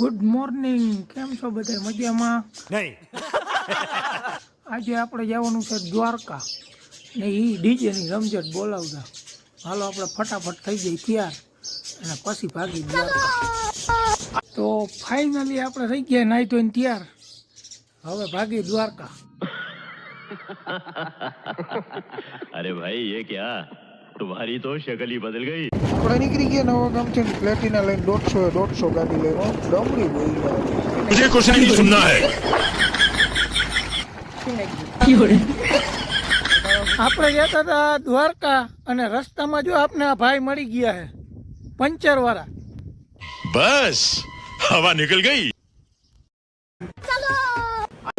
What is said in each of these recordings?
Good morning, કેમ છો બધા? મજામાં? નહીં. આજે આપણે જવાનું છે દ્વારકા ને એ ડીજેની રમઝટ બોલાવતા. હાલો આપણે ફટાફટ થઈ જઈએ તૈયાર અને પછી ભાગી દ્વારકા. તો ફાઇનલી આપણે થઈ ગયા નાઈ ધોઈને તૈયાર. હવે ભાગી દ્વારકા. अरे भाई ये क्या तुम्हारी तो शक्ल ही बदल गई। આપણે નીકળી ગયા નવા ગામથી પ્લેટિના લઈને 150 ગાડી લઈને ડમરી બોલી. मुझे कुछ नहीं सुनना है। આપણે જતા હતા દ્વારકા અને રસ્તામાં જો આપને આ ભાઈ મળી ગયા છે પંચર વાળા. बस हवा निकल गई।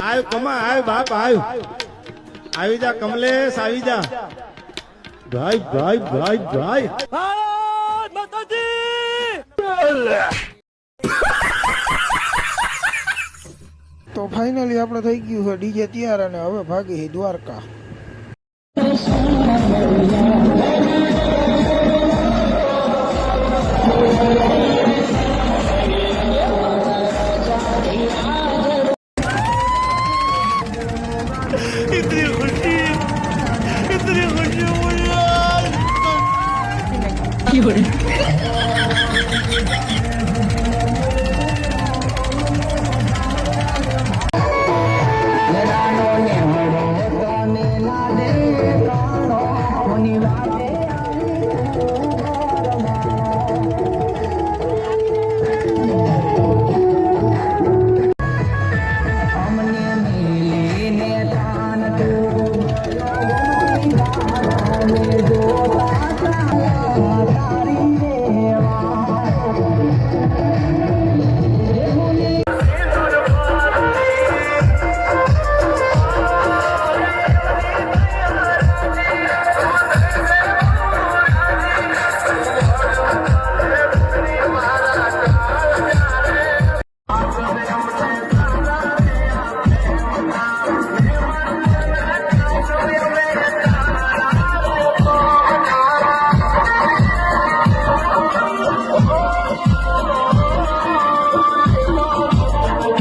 आयो कमा आयो बाप आयो આવી જા કમલેશ આવી જા ભાઈ ભાઈ ભાઈ ભાઈ તો ફાઇનલી આપણે થઈ ગયું છે ડીજે તૈયાર અને હવે ભાગી દ્વારકા.